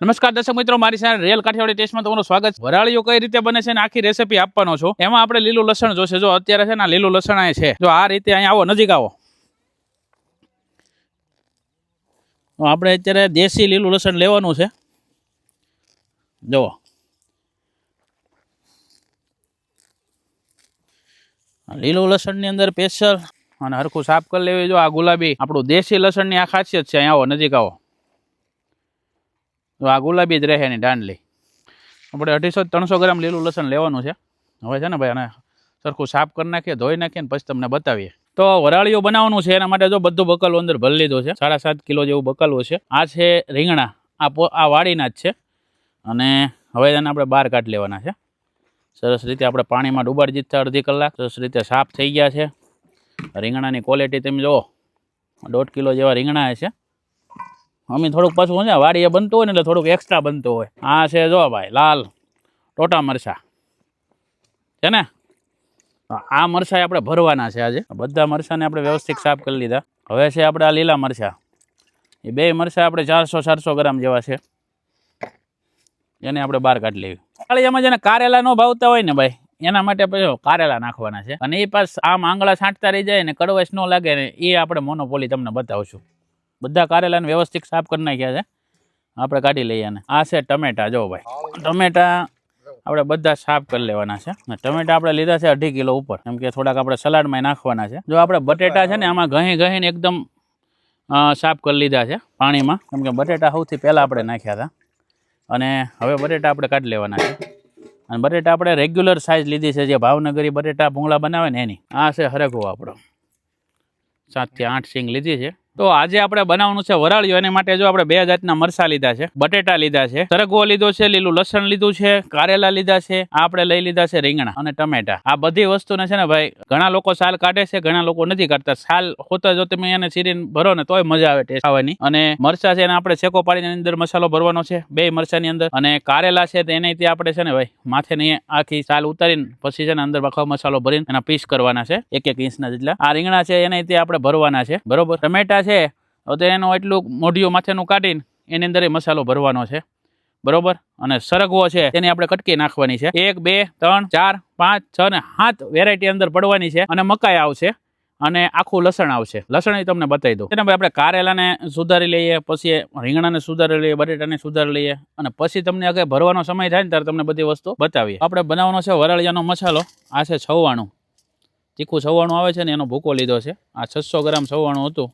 નમસ્કાર દર્શક મિત્રો, મારી સાથે રેલ કાઠિયાવાડી ટેસ્ટમાં તમારું સ્વાગત છે। વરાળીઓ કઈ રીતે બને છે ને આખી રેસીપી આપવાનો છો। એમાં આપણે લીલું લસણ જોશે। જો અત્યારે છે ને લીલું લસણ અહીં છે, જો આ રીતે અહીંયા આવો, નજીક આવો। તો આપણે અત્યારે દેશી લીલું લસણ લેવાનું છે। જુઓ, લીલું લસણની અંદર સ્પેશિયલ અને હરખું સાફ કરી લેવી। જો આ ગુલાબી આપણું દેશી લસણની આ ખાસિયત છે। અહીં આવો, નજીક આવો। તો આ ગુલાબી જ રહે એની દાંડલી। આપણે 250-300 ગ્રામ લીલું લસણ લેવાનું છે। હવે છે ને ભાઈ આને સરખું સાફ કરી નાખીએ, ધોઈ નાખીએ ને પછી તમને બતાવીએ। તો વરાળીઓ બનાવવાનું છે, એના માટે જો બધું બકાલું અંદર ભરી લીધું છે। 7.5 કિલો જેવું બકાલું છે। આ છે રીંગણા, આ વાડીના જ છે। અને હવે એને આપણે બહાર કાઢી લેવાના છે। સરસ રીતે આપણે પાણીમાં ડુબાડી દીધા અડધી કલાક, સરસ રીતે સાફ થઈ ગયા છે। રીંગણાની ક્વોલિટી તમે જુઓ, 1.5 કિલો જેવા રીંગણા છે। અમે થોડુંક પાછું છે વાડીએ બનતું હોય ને એટલે થોડુંક એક્સ્ટ્રા બનતું હોય। આ છે જો ભાઈ લાલ ટોટા મરચા છે ને, આ મરચાં આપણે ભરવાના છે આજે। બધા મરચાંને આપણે વ્યવસ્થિત સાફ કરી લીધા। હવે છે આપણે આ લીલા મરચાં, એ બે મરચાં આપણે 400-400 ગ્રામ જેવા છે, એને આપણે બહાર કાઢી લેવી। એમાં જેને કારેલા ન ભાવતા હોય ને ભાઈ, એના માટે પછી કારેલા નાખવાના છે। અને એ પાસ આમ આંગળા છાંટતા રહી જાય ને, કડવાશ ન લાગે ને, એ આપણે મોનોપોલી તમને બતાવશું। બધા કારેલાને વ્યવસ્થિત સાફ કરી નાખ્યા છે, આપણે કાઢી લઈએ। અને આ છે ટમેટા, જો ભાઈ ટમેટા આપણે બધા સાફ કરી લેવાના છે। ટમેટા આપણે લીધા છે 2.5 કિલો ઉપર, કેમ કે થોડાક આપણે સલાડમાં નાખવાના છે। જો આપણે બટેટા છે ને આમાં ઘહી એકદમ સાફ કરી લીધા છે પાણીમાં, કેમ કે બટેટા સૌથી પહેલાં આપણે નાખ્યા હતા। અને હવે બટેટા આપણે કાઢી લેવાના છે। અને બટેટા આપણે રેગ્યુલર સાઇઝ લીધી છે, જે ભાવનગરી બટેટા ભૂંગળા બનાવે ને એની। આ છે હરગવો આપણો, 7 થી 8 સિંગ લીધી છે। તો આજે આપણે બનાવવાનું છે વરાળીઓ, એની માટે જો આપણે 2 જાતના મરચા લીધા છે, બટેટા લીધા છે, સરગવો લીધો છે, લીલું લસણ લીધું છે, કારેલા લીધા છે, આપણે લઈ લીધા છે રીંગણા અને ટમેટા। આ બધી વસ્તુને છે ને ભાઈ, ઘણા લોકો સાલ કાઢે છે, ઘણા લોકો નથી કાઢતા। સાલ હોતા જો તમે એને ચીરીને ભરો ને તોય મજા આવે ટેસ્ટ ખાવાની। અને મરચા છે એને આપણે શેકો પાડીને અંદર મસાલો ભરવાનો છે 2 મરચાની અંદર। અને કારેલા છે તેને ત્યાં આપણે છે ને ભાઈ માથેની આખી સાલ ઉતારીને પછી છે ને અંદર આખો મસાલો ભરીને એના પીસ કરવાના છે, 1-1 ઇંચના જેટલા। આ રીંગણા છે એને ત્યાં આપણે ભરવાના છે, બરોબર। ટમેટા છે તો એનું એટલું મોઢિયું માથેનું કાઢીને એની અંદર એ મસાલો ભરવાનો છે, બરોબર। અને સરગવો છે તેની આપણે કટકી નાખવાની છે, 1, 2, 3, 4, 5, 6 ને 7 વેરાયટી અંદર પડવાની છે। અને મકાઈ આવશે અને આખું લસણ આવશે। લસણ એ તમને બતાવી દઉં ભાઈ, આપણે કારેલાને સુધારી લઈએ, પછી રીંગણાને સુધારી લઈએ, બટેટાને સુધારી લઈએ, અને પછી તમને આગળ ભરવાનો સમય થાય ને ત્યારે તમને બધી વસ્તુ બતાવીએ। આપણે બનાવવાનો છે વરાળિયાનો મસાલો। આ છે છવ્વાણું, તીખું છવ્વાણું આવે છે ને, એનો ભૂકો લીધો છે। આ 600 ગ્રામ છવ્વાણું હતું,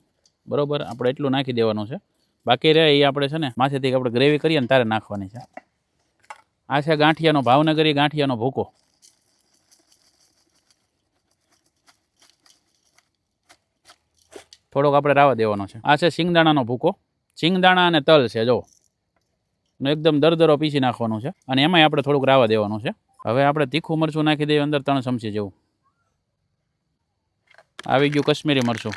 બરોબર। આપણે એટલું નાખી દેવાનું છે, બાકી રહે એ આપણે છે ને માથેથી આપણે ગ્રેવી કરીએ ને ત્યારે નાખવાની છે। આ છે ગાંઠિયાનો, ભાવનગરી ગાંઠિયાનો ભૂકો, થોડોક આપણે રાવા દેવાનો છે। આ છે સિંગદાણાનો ભૂકો, સિંગદાણા અને તલ છે જો, એકદમ દરદરો પીસી નાખવાનું છે, અને એમાંય આપણે થોડુંક રાવા દેવાનું છે। હવે આપણે તીખું મરચું નાખી દઈએ અંદર 3 ચમચી જેવું, આવી ગયું કશ્મીરી મરચું,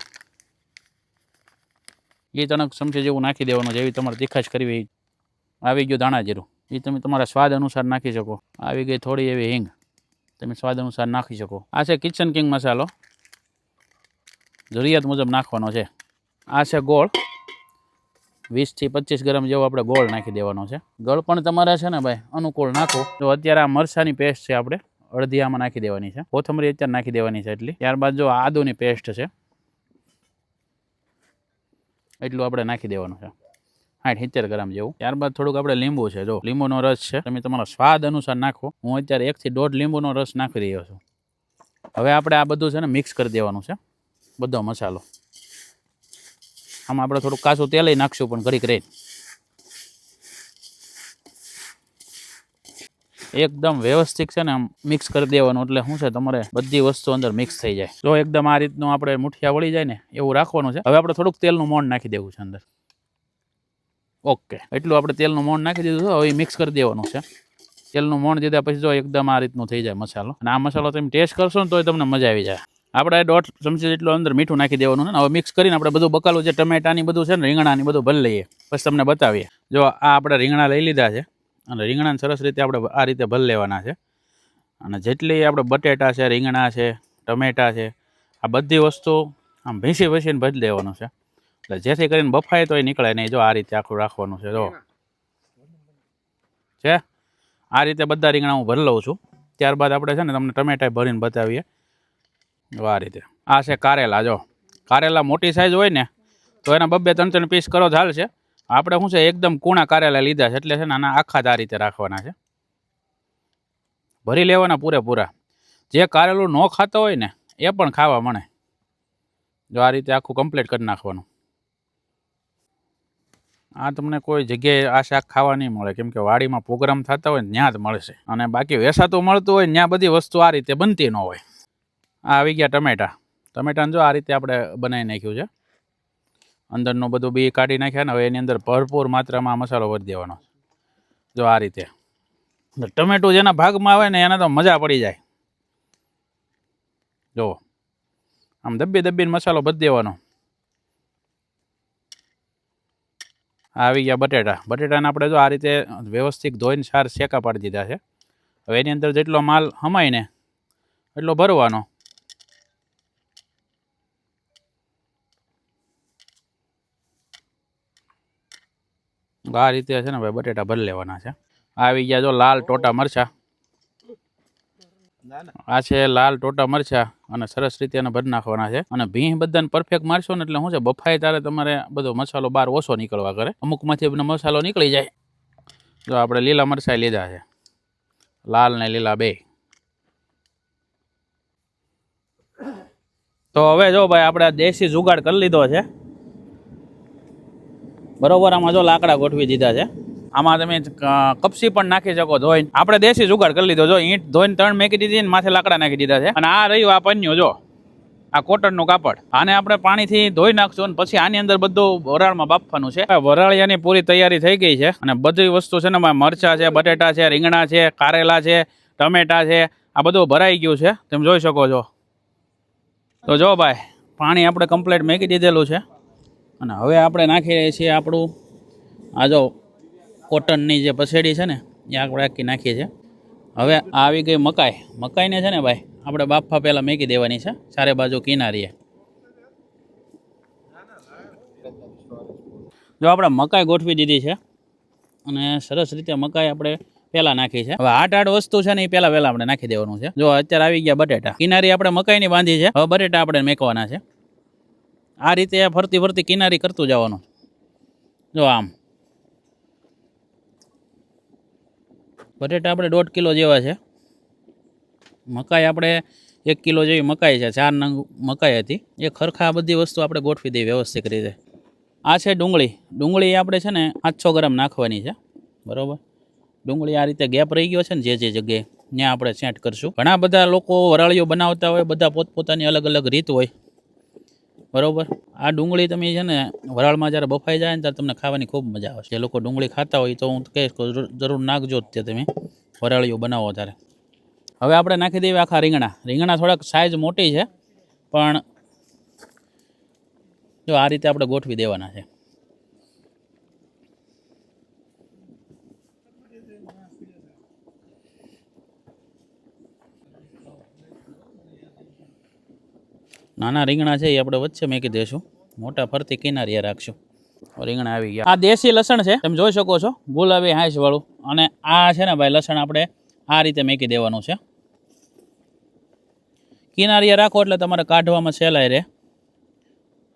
એ 3 ચમચી જેવું નાખી દેવાનું, જેવી તમારે તીખાશ કરવી। આવી ગયું ધાણા જીરું, એ તમે તમારા સ્વાદ અનુસાર નાખી શકો। આવી ગઈ થોડી એવી હિંગ, તમે સ્વાદ અનુસાર નાખી શકો। આ છે કિચન કિંગ મસાલો, જરૂરિયાત મુજબ નાખવાનો છે। આ છે ગોળ, 20 થી 25 ગ્રામ જેવો આપણે ગોળ નાખી દેવાનો છે। ગળ પણ તમારે છે ને ભાઈ અનુકૂળ નાખો। તો અત્યારે આ મરચાની પેસ્ટ છે, આપણે અડધી આમાં નાખી દેવાની છે, કોથમરી અત્યારે નાખી દેવાની છે એટલી। ત્યારબાદ જો આદુની પેસ્ટ છે, એટલું આપણે નાખી દેવાનું છે, 60-70 ગ્રામ જેવું। ત્યારબાદ થોડુંક આપણે લીંબુ છે, જો લીંબુનો રસ છે, તમે તમારા સ્વાદ અનુસાર નાખો। હું અત્યારે 1 થી 1.5 લીંબુનો રસ નાખી રહ્યો છું। હવે આપણે આ બધું છે ને મિક્સ કરી દેવાનું છે, બધો મસાલો। આમાં આપણે થોડુંક કાચું તેલ નાખશું, પણ ઘડીક રહી એકદમ વ્યવસ્થિત છે ને આમ મિક્સ કરી દેવાનું, એટલે શું છે તમારે બધી વસ્તુ અંદર મિક્સ થઈ જાય। જો એકદમ આ રીતનું આપણે મુઠિયા વળી જાય ને એવું રાખવાનું છે। હવે આપણે થોડુંક તેલનું મોણ નાખી દેવું છે અંદર, ઓકે, એટલું આપણે તેલનું મોણ નાખી દીધું છે। હવે મિક્સ કરી દેવાનું છે, તેલનું મોણ દીધા પછી જો એકદમ આ રીતનું થઈ જાય મસાલો। અને આ મસાલો તમે ટેસ્ટ કરશો ને તોય તમને મજા આવી જાય। આપણે 1.5 ચમચી જેટલું અંદર મીઠું નાખી દેવાનું છે ને। હવે મિક્સ કરીને આપણે બધું બકાલું જે ટમેટાની બધું છે ને, રીંગણાની બધું ભરી લઈએ, પછી તમને બતાવીએ। જો આ આપણે રીંગણા લઈ લીધા છે, અને રીંગણાને સરસ રીતે આપણે આ રીતે ભરી લેવાના છે। અને જેટલી આપણે બટેટા છે, રીંગણા છે, ટમેટા છે, આ બધી વસ્તુ આમ ભીંસી ભરી લેવાનું છે, એટલે જેથી કરીને બફાય તોય નીકળે નહીં। જો આ રીતે આખું રાખવાનું છે, જો છે. આ રીતે બધા રીંગણા હું ભરી લઉં છું. ત્યારબાદ આપણે છે ને તમને ટમેટા ભરીને બતાવીએ. આ રીતે આ છે કારેલા. જો કારેલા મોટી સાઈઝ હોય ને તો એના 2-3 પીસ કરો ચાલશે. આપણે શું છે એકદમ કૂણા કારેલા લીધા છે એટલે છે ને આના આખા જ આ રીતે રાખવાના છે. ભરી લેવાના પૂરેપૂરા. જે કારેલું ન ખાતો હોય ને એ પણ ખાવા મળે. જો આ રીતે આખું કમ્પ્લીટ કરી નાખવાનું. આ તમને કોઈ જગ્યાએ આ શાક ખાવા નહીં મળે, કેમ કે વાડીમાં પ્રોગ્રામ થતા હોય ને ત્યાં જ મળશે. અને બાકી વેસાતું મળતું હોય ત્યાં બધી વસ્તુ આ રીતે બનતી ન હોય. આ આવી ગયા ટમેટા. ટમેટાને જો આ રીતે આપણે બનાવી નાખ્યું છે. અંદરનું બધું બી કાઢી નાખ્યા ને હવે એની અંદર ભરપૂર માત્રામાં મસાલો ભરી દેવાનો. જો આ રીતે ટમેટું જેના ભાગમાં આવે ને એને તો મજા પડી જાય. જો આમ દબીને મસાલો ભરી દેવાનો. આવી ગયા બટેટા. બટેટાને આપણે જો આ રીતે વ્યવસ્થિત ધોઈને સાર શેકા પાડી દીધા છે. હવે એની અંદર જેટલો માલ હમાય ને એટલો ભરવાનો. આ રીતે છે ને ભાઈ બટેટા ભરી લેવાના છે. આવી ગયા જો લાલ ટોટા મરચાં. આ છે લાલ ટોટા મરચાં અને સરસ રીતે એને ભરી નાખવાના છે. અને ભીંહ બધાને પરફેક્ટ મારશો ને એટલે શું છે બફાય ત્યારે તમારે બધો મસાલો બહાર ઓછો નીકળવા કરે. અમુકમાંથી બધો મસાલો નીકળી જાય. જો આપણે લીલા મરચાં લીધા છે, લાલ ને લીલા બે. તો હવે જો ભાઈ આપણે દેશી જુગાડ કરી લીધો છે બરોબર. આમાં જો લાકડા ગોઠવી દીધા છે. આમાં તમે કપસી પણ નાખી શકો ધોઈને. આપણે દેશી જુગાડ કરી લીધો. જો ઈંટ ધોઈને 3 મેકી દીધી ને માથે લાકડા નાખી દીધા છે. અને આ રહ્યું આ પન્યું, જો આ કોટનનું કાપડ. આને આપણે પાણીથી ધોઈ નાખશું અને પછી આની અંદર બધું વરાળમાં બાફવાનું છે. વરાળિયાની પૂરી તૈયારી થઈ ગઈ છે. અને બધી વસ્તુ છે ને મરચાં છે, બટેટા છે, રીંગણા છે, કારેલા છે, ટમેટા છે, આ બધું ભરાઈ ગયું છે તમે જોઈ શકો છો. તો જો ભાઈ પાણી આપણે કમ્પ્લીટ મેકી દીધેલું છે. અને હવે આપણે નાખી રહ્યા છીએ આપણું આ જો કોટનની જે પસેડી છે ને એ આપણે આખી નાખીએ છીએ. હવે આવી ગઈ મકાઈ. મકાઈને છે ને ભાઈ આપણે બાફા પહેલાં મેકી દેવાની છે ચારે બાજુ કિનારીએ. જો આપણે મકાઈ ગોઠવી દીધી છે અને સરસ રીતે મકાઈ આપણે પહેલાં નાખી છે. હવે આઠ વસ્તુ છે ને એ પહેલાં આપણે નાખી દેવાનું છે. જો અત્યારે આવી ગયા બટેટા. કિનારી આપણે મકાઈની બાંધી છે. હવે બટેટા આપણે મેકવાના છે. આ રીતે ફરતી કિનારી કરતું જવાનું. જો આમ બટેટા આપણે 1.5 કિલો જેવા છે. મકાઈ આપણે 1 કિલો જેવી મકાઈ છે. 4 નંગ મકાઈ હતી. એ ખરખા બધી વસ્તુ આપણે ગોઠવી દઈએ વ્યવસ્થિત રીતે. આ છે ડુંગળી. ડુંગળી આપણે છે ને 800 ગ્રામ નાખવાની છે બરાબર. ડુંગળી આ રીતે ગેપ રહી ગયો છે ને જે જગ્યાએ ત્યાં આપણે સેટ કરશું. ઘણા બધા લોકો વરાળીઓ બનાવતા હોય, બધા પોતપોતાની અલગ અલગ રીત હોય બરાબર. આ ડુંગળી તમે છે ને વરાળમાં જ્યારે બફાઈ જાય ને ત્યારે તમને ખાવાની ખૂબ મજા આવશે. જે લોકો ડુંગળી ખાતા હોય તો હું કહીશ કે જરૂર નાખજો જ તમે વરાળીઓ બનાવો ત્યારે. હવે આપણે નાખી દઈએ આખા રીંગણા. રીંગણા થોડાક સાઇઝ મોટી છે પણ જો આ રીતે આપણે ગોઠવી દેવાના છે. નાના રીંગણા છે એ આપણે વચ્ચે મેકી દઈશું, મોટા ફરતી કિનારીએ રાખશું. રીંગણા આવી ગયા. આ દેશી લસણ છે તમે જોઈ શકો છો, ગુલાબી હાંસ વાળું. અને આ છે ને ભાઈ લસણ આપણે આ રીતે મેકી દેવાનું છે. કિનારીએ રાખો એટલે તમારે કાઢવામાં સહેલાઈ રહે.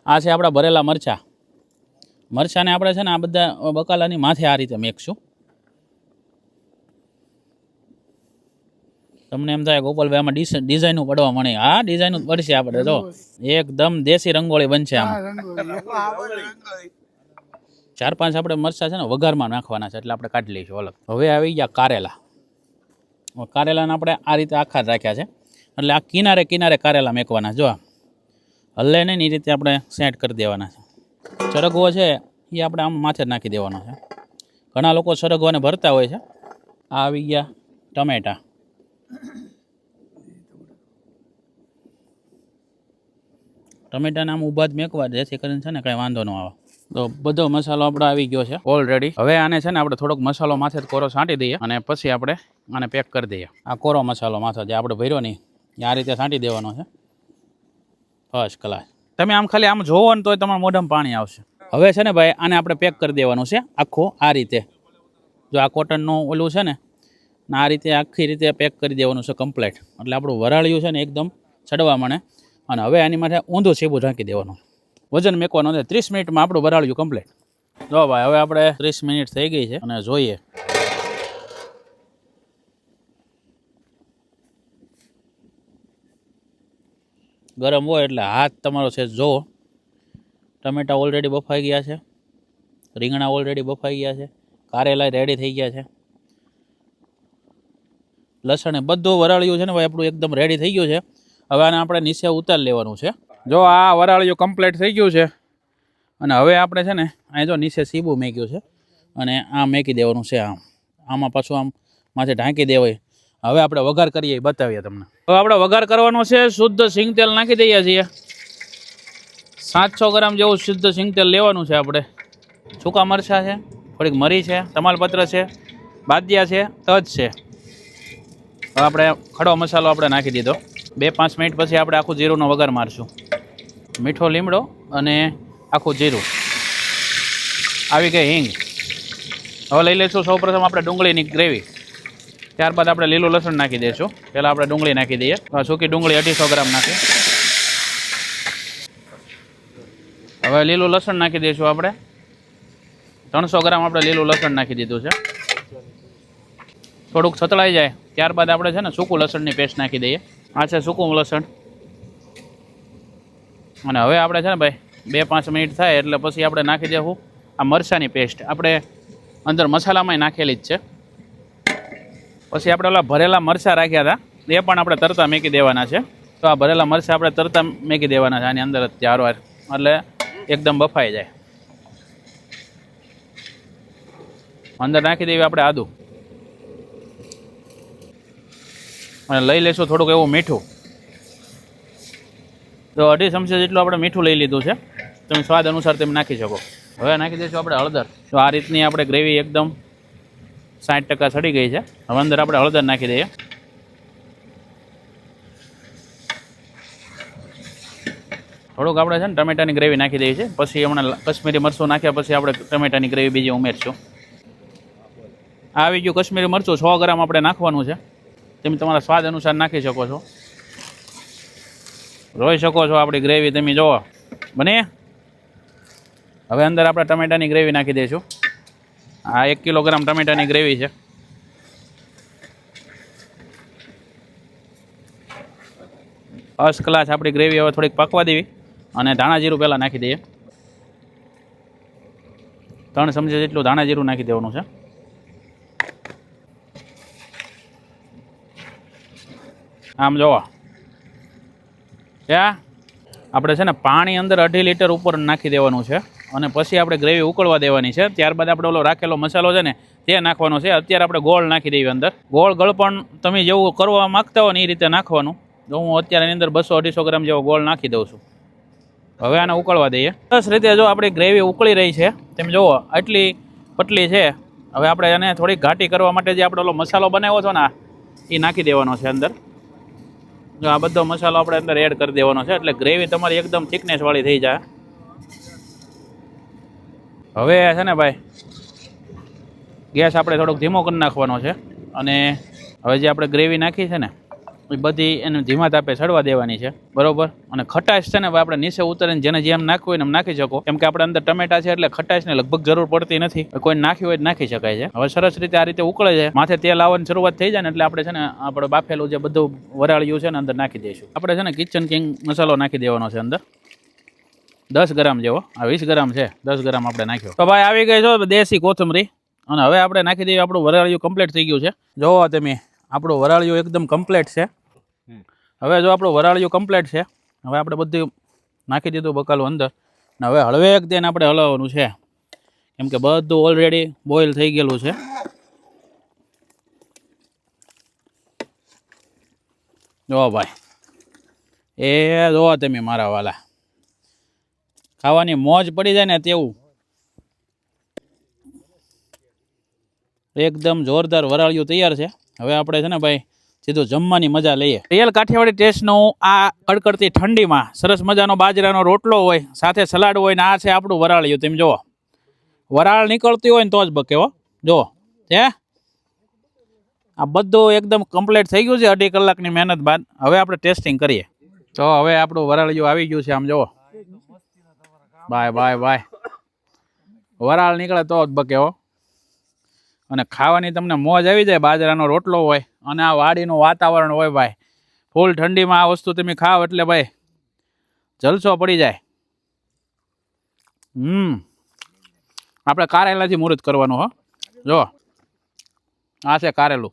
આ છે આપણા ભરેલા મરચાં. મરચાંને આપણે છે ને આ બધા બકાલાની માથે આ રીતે મેકશું. તમને એમ થાય ગોપાલભાઈ આમાં ડિઝાઇનું પડવા મળે. હા ડિઝાઇનું પડશે આપણે. જો એકદમ દેશી રંગોળી બનશે આમાં. 4-5 આપણે મરચાં છે ને વઘારમાં નાખવાના છે એટલે આપણે કાઢી લઈશું અલગ. હવે આવી ગયા કારેલા. કારેલાને આપણે આ રીતે આખા રાખ્યા છે એટલે આ કિનારે કિનારે કારેલા મેકવાના. જો હલ્લે નહીં એ રીતે આપણે સેટ કરી દેવાના છે. સરગવો છે એ આપણે આમ માથે નાખી દેવાનો છે. ઘણા લોકો સરગવાને ભરતા હોય છે. આ આવી ગયા ટમેટા. ટમેટાને આમ ઊભા જ મેકવા જેથી કરીને છે ને કાંઈ વાંધો ન આવે. તો બધો મસાલો આપણે આવી ગયો છે ઓલરેડી. હવે આને છે ને આપણે થોડોક મસાલો માથે કોરો છાંટી દઈએ અને પછી આપણે આને પેક કરી દઈએ. આ કોરો મસાલો માથે જે આપણે ભર્યો નહીં આ રીતે છાંટી દેવાનો છે. First class. તમે આમ ખાલી આમ જોવો ને તોય તમારા મોઢામાં પાણી આવશે. હવે છે ને ભાઈ આને આપણે પેક કરી દેવાનું છે આખો આ રીતે. જો આ કોટનનું ઓલું છે ને આ રીતે આખી રીતે પેક કરી દેવાનું છે કમ્પ્લેટ, એટલે આપણું વરાળિયું છે ને એકદમ ચડવા માંડે. અને હવે આની માટે ઊંધું સીબું ઢાંકી દેવાનું, વજન મેકવાનું છે. 30 મિનિટમાં આપણું વરાળિયું કમ્પ્લેટ. જો ભાઈ હવે આપણે 30 મિનિટ થઈ ગઈ છે અને જોઈએ. ગરમ હોય એટલે હાથ તમારો છે. જો ટમેટા ઓલરેડી બફાઈ ગયા છે, રીંગણા ઓલરેડી બફાઈ ગયા છે, કારેલા રેડી થઈ ગયા છે, લસણ બધું વરાળિયું છે ને ભાઈ આપણું એકદમ રેડી થઈ ગયું છે. હવે આને આપણે નીચે ઉતારી લેવાનું છે. જો આ વરાળિયું કમ્પ્લીટ થઈ ગયું છે અને હવે આપણે છે ને અહીં જો નીચે સીબું મેક્યું છે અને આમ મેકી દેવાનું છે. આમાં પાછું આમ માથે ઢાંકી દેવાય. હવે આપણે વઘાર કરીએ બતાવીએ તમને. હવે આપણે વઘાર કરવાનો છે. શુદ્ધ સિંગ તેલ નાખી દઈએ છીએ. 700 ગ્રામ જેવું શુદ્ધ સિંગ તેલ લેવાનું છે આપણે. સૂકા મરચાં છે, થોડીક મરી છે, તમાલપત્ર છે, બાદિયા છે, તજ છે. હવે આપણે ખડો મસાલો આપણે નાખી દીધો. 2-5 મિનિટ પછી આપણે આખું જીરુંનો વઘાર મારશું. મીઠો લીમડો અને આખું જીરું, આવી ગઈ હિંગ. હવે લઈ લઈશું સૌપ્રથમ આપણે ડુંગળીની ગ્રેવી. ત્યારબાદ આપણે લીલું લસણ નાખી દઈશું. પહેલાં આપણે ડુંગળી નાખી દઈએ. સૂકી ડુંગળી 250 ગ્રામ નાખી. હવે લીલું લસણ નાખી દઈશું આપણે. 300 ગ્રામ આપણે લીલું લસણ નાખી દીધું છે. થોડુંક સતળાઈ જાય ત્યારબાદ આપણે છે ને સૂકું લસણની પેસ્ટ નાખી દઈએ. આ છે સૂકું લસણ. અને હવે આપણે છે ને ભાઈ 2-5 મિનિટ થાય એટલે પછી આપણે નાખી દઈશું આ મરચાંની પેસ્ટ. આપણે અંદર મસાલામાં નાખેલી જ છે. પછી આપણે ઓલા ભરેલા મરચાં રાખ્યા હતા એ પણ આપણે તરતા મેકી દેવાના છે. તો આ ભરેલા મરચાં આપણે તરતા મેકી દેવાના છે આની અંદર જ ત્યારવાર, એટલે એકદમ બફાઈ જાય. અંદર નાખી દેવી આપણે આદું અને લઈ લઈશું થોડુંક એવું મીઠું. તો 2.5 ચમચી જેટલું આપણે મીઠું લઈ લીધું છે. તમે સ્વાદ અનુસાર તમે નાખી શકો. હવે નાખી દઈશું આપણે હળદર. તો આ રીતની આપણે ગ્રેવી એકદમ 60% સડી ગઈ છે. હવે અંદર આપણે હળદર નાખી દઈએ. થોડુંક આપણે છે ને ટમેટાની ગ્રેવી નાખી દઈએ છીએ. પછી હમણાં કશ્મીરી મરચું નાખ્યા પછી આપણે ટમેટાની ગ્રેવી બીજી ઉમેરશું. આવી ગયું કશ્મીરી મરચું 100 ગ્રામ આપણે નાખવાનું છે. તમે તમારા સ્વાદ અનુસાર નાખી શકો છો. જોઈ શકો છો આપણી ગ્રેવી તમે જુઓ બને. હવે અંદર આપણે ટમેટાની ગ્રેવી નાખી દઈશું. આ 1 કિલોગ્રામ ટમેટાની ગ્રેવી છે. ફર્સ્ટ ક્લાસ આપણી ગ્રેવી હવે થોડીક પકવા દેવી અને ધાણા જીરું પહેલાં નાખી દઈએ. 3 ચમચી જેટલું ધાણા જીરું નાખી દેવાનું છે. આમ જોવા ત્યાં આપણે છે ને પાણી અંદર 2.5 લીટર ઉપર નાખી દેવાનું છે અને પછી આપણે ગ્રેવી ઉકળવા દેવાની છે. ત્યારબાદ આપણે ઓલો રાખેલો મસાલો છે ને તે નાખવાનો છે. અત્યારે આપણે ગોળ નાખી દઈએ અંદર. ગોળ ગળપણ તમે જેવું કરવા માગતા હોય ને એ રીતે નાખવાનું. તો હું અત્યારે એની અંદર 200-250 ગ્રામ જેવો ગોળ નાખી દઉં છું. હવે આને ઉકળવા દઈએ. સરસ રીતે જો આપણી ગ્રેવી ઉકળી રહી છે તમે જુઓ આટલી પતલી છે. હવે આપણે એને થોડીક ઘાટી કરવા માટે જે આપણે ઓલો મસાલો બનાવ્યો હતો ને એ નાખી દેવાનો છે અંદર. જો આ બધો મસાલો આપણે અંદર એડ કરી દેવાનો છે એટલે ગ્રેવી તમારી એકદમ થિકનેસવાળી થઈ જાય. હવે છે ને ભાઈ ગેસ આપણે થોડોક ધીમો કરી નાખવાનો છે અને હવે જે આપણે ગ્રેવી નાખી છે ને એ બધી એને ધીમા તાપે ચડવા દેવાની છે, બરોબર. અને ખટાશ છે ને ભાઈ આપણે નીચે ઉતરીને જેને જેમ નાખવું હોય ને એમ નાખી શકો. કેમ કે આપણે અંદર ટમેટા છે એટલે ખટાશને લગભગ જરૂર પડતી નથી. કોઈ નાખ્યું હોય નાખી શકાય છે. હવે સરસ રીતે આ રીતે ઉકળે છે, માથે તેલ આવવાની શરૂઆત થઈ જાય ને એટલે આપણે છે ને આપણે બાફેલું જે બધું વરાળિયું છે ને અંદર નાખી દઈશું. આપણે છે ને કિચન કિંગ મસાલો નાખી દેવાનો છે અંદર 10 ગ્રામ જેવો. આ 20 ગ્રામ છે, 10 ગ્રામ આપણે નાખ્યો. તો ભાઈ આવી ગઈ છો દેશી કોથમરી અને હવે આપણે નાખી દઈએ. આપણું વરાળિયું કમ્પ્લીટ થઈ ગયું છે. જોવો તમે આપણું વરાળિયું એકદમ કમ્પ્લીટ છે. હવે જો આપણું વરાળિયું કમ્પ્લીટ છે. હવે આપણે બધું નાખી દીધું બકાલું અંદર ને હવે હળવેક તેને આપણે હલાવવાનું છે કેમ કે બધું ઓલરેડી બોઇલ થઈ ગયેલું છે. જો ભાઈ એ જોવા તમે મારા વાલા ખાવાની મોજ પડી જાય ને તેવું એકદમ જોરદાર વરાળિયું તૈયાર છે. હવે આપણે છે ને ભાઈ સીધું જમવાની મજા લઈએ. રિયલ કાઠિયાવાડી ટેસ્ટનું આ કડકડતી ઠંડીમાં સરસ મજાનો બાજરાનો રોટલો હોય, સાથે સલાડ હોય ને આ છે આપણું વરાળિયું. તમે જુઓ વરાળ નીકળતી હોય ને તો જ બકે હો. જુઓ હે આ બધું એકદમ કમ્પ્લીટ થઈ ગયું છે 2.5 કલાકની મહેનત બાદ. હવે આપણે ટેસ્ટિંગ કરીએ. તો હવે આપણું વરાળિયું આવી ગયું છે. આમ જુઓ, બાય બાય બાય. વરાળ નીકળે તો જ બકે હો. અને ખાવાની તમને મોજ આવી જાય. બાજરાનો રોટલો હોય અને આ વાડીનું વાતાવરણ હોય ભાઈ. ફૂલ ઠંડીમાં આ વસ્તુ તમે ખાઓ એટલે ભાઈ જલસો પડી જાય. આપણે કારેલાથી મુહૂર્ત કરવાનું હો. જો આ છે કારેલું.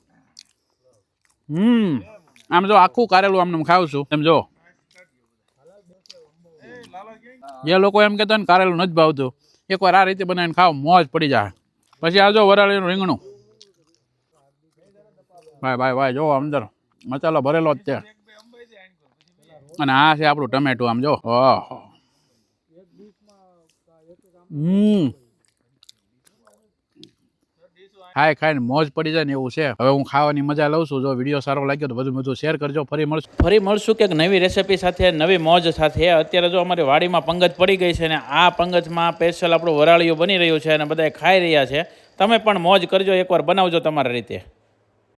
આમ જો આખું કારેલું આમને ખાવ છું. એમ જો જે લોકો એમ કહેતા ને કારેલું નથી ભાવતું, એકવાર આ રીતે બનાવીને ખાવ મોજ પડી જાય. પછી આ જો વરાળીનું રીંગણું. ભાઈ ભાઈ ભાઈ જો અંદર મસાલો ભરેલો જ છે. અને આ છે આપણું ટમેટું. આમ જો ઓહો. ખાય ખાઈને મોજ પડી જાય ને એવું છે. હવે હું ખાવાની મજા લઉં છું. જો વિડીયો સારો લાગ્યો તો બધું શેર કરજો. ફરી મળશું કે નવી રેસીપી સાથે, નવી મોજ સાથે. અત્યારે જો અમારી વાડીમાં પંગત પડી ગઈ છે ને આ પંગતમાં સ્પેશિયલ આપણું વરાળિયું બની રહ્યું છે અને બધા ખાઈ રહ્યા છે. તમે પણ મોજ કરજો, એકવાર બનાવજો તમારી રીતે.